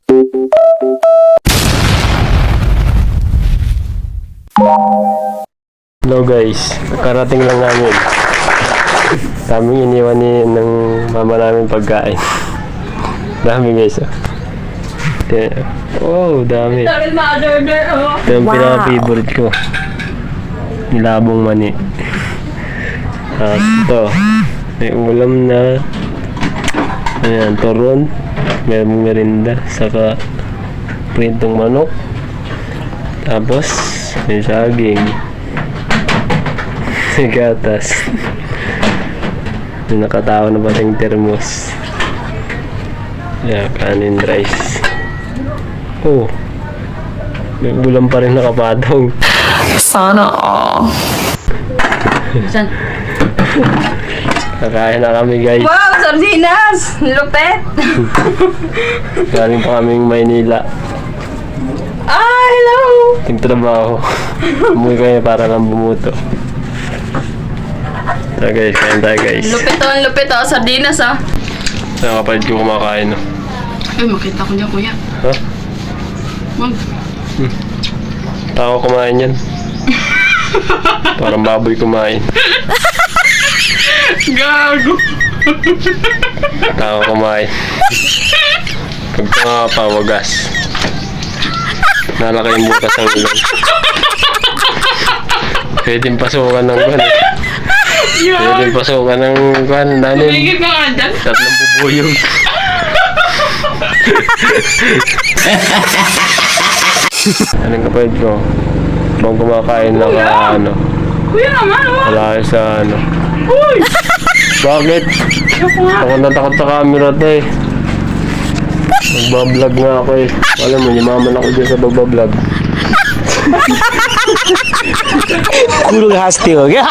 Hello guys, karating lang namin. Daming iniwan ng mama namin pagkain. Dami guys. Oh, dami. Ito yung pinaka-favorite ko. Nilabong mani. At ito, may ulam na ayan, turon, merong merinda, saka pritong manok. Tapos may saging, may gatas, may nakatawa na pating termos. Yeah, kanin rice. Oh, may ulam pa rin nakapatong. Sana all. Saan? Kakain na kami guys. Wow, sardinas! Lupet! Galing pa kaming Maynila. Ah, hello! Trabaho. Umuwi kami para lang bumuto. Tara guys, kain tayo guys. Lupet oh, sardinas ah. Sa kapatid ko kumakain no. Ay, makita ko niya kuya. Ha? Wag. Tao kumain yan. Parang baboy kumain. Gago! Tao kumain. Pag pawagas. Nalaki yung bukas ng ulan. Pwedeng pasukan ng guwan eh. Pwedeng pasukan ng guwan. Tumigil ka nga dyan. Tatlong bubuyog. Anong kapatid ko? Bang kumakain na ka ano? Kuya naman, oh! Wala kayo sa ano? Uy! Bakit? Ako nga. Ako natakot sa camera to eh. Nagbablog nga ako eh. Alam mo, yumaman ako dyan sa pagbablog. Kurang hasti ho gaya.